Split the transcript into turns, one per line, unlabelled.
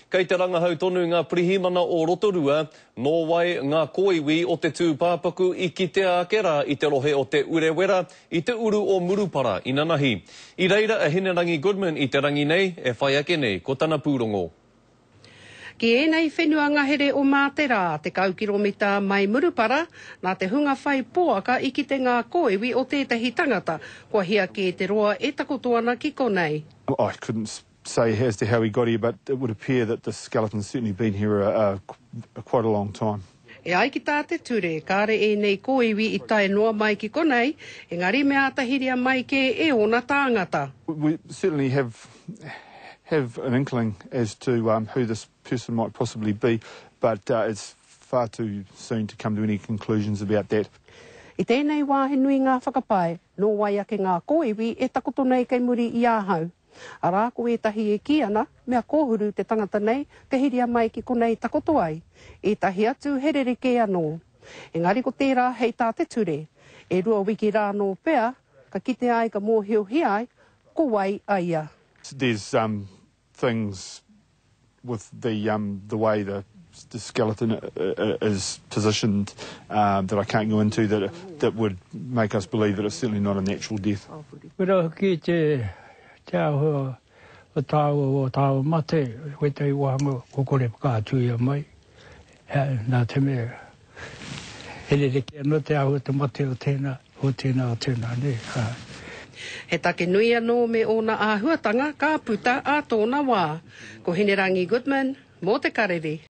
Kei te rangahau tonu ngā pirihimana o Rotorua, nō wai ngā kōiwi o te tūpāpaku I kitea ake rā I te rohe o te Urewera I te uru o Murupara I Nanahi. I reira a Hinerangi Goodman I te rangi nei, e whai ake nei, ko tana pūrongo.
Ki enei whenua ngahere o Mātera, te kaukiromita mai Murupara, nā te hunga whai poaka I ki te ngā kōiwi o tētahi tangata, kua hia ki te roa e takotoana ki konei.
I couldn't say as to how he got here, but it would appear that the skeleton's certainly been here quite a long time.
E ai ki tā te ture, kāre e nei kōiwi I tae noa mai ki konei, engari mea tahiria mai ke e ona tāngata.
We certainly have an inkling as to who this person might possibly be, but it's far too soon to come to any conclusions about that.
I tēnei wāhe nui ngā whakapae, nō wai ake ngā kōiwi e takoto nei kei muri I āhau. Arā ko e tahi e ki ana, mea kōhuru te tangata nei, ka hiria mai ki konei takoto ai. E tahi atu herere ke anō. Engari ko tērā hei tā te ture. E rua wiki rā nō pea, ka kite ai ka mōhio ai, ko wai aia.
There's things with the way the skeleton is positioned that I can't go into that would make us believe that it's certainly not a natural death.
Te aho o tāo mate, koe te wahanga o kore kātuia mai, nā te mea. Hele reke anō te aho te mate o tēnā ne.
He take nui anō me ona āhuatanga ka puta a tōna wā. Ko Hinerangi Goodman, mō te karere.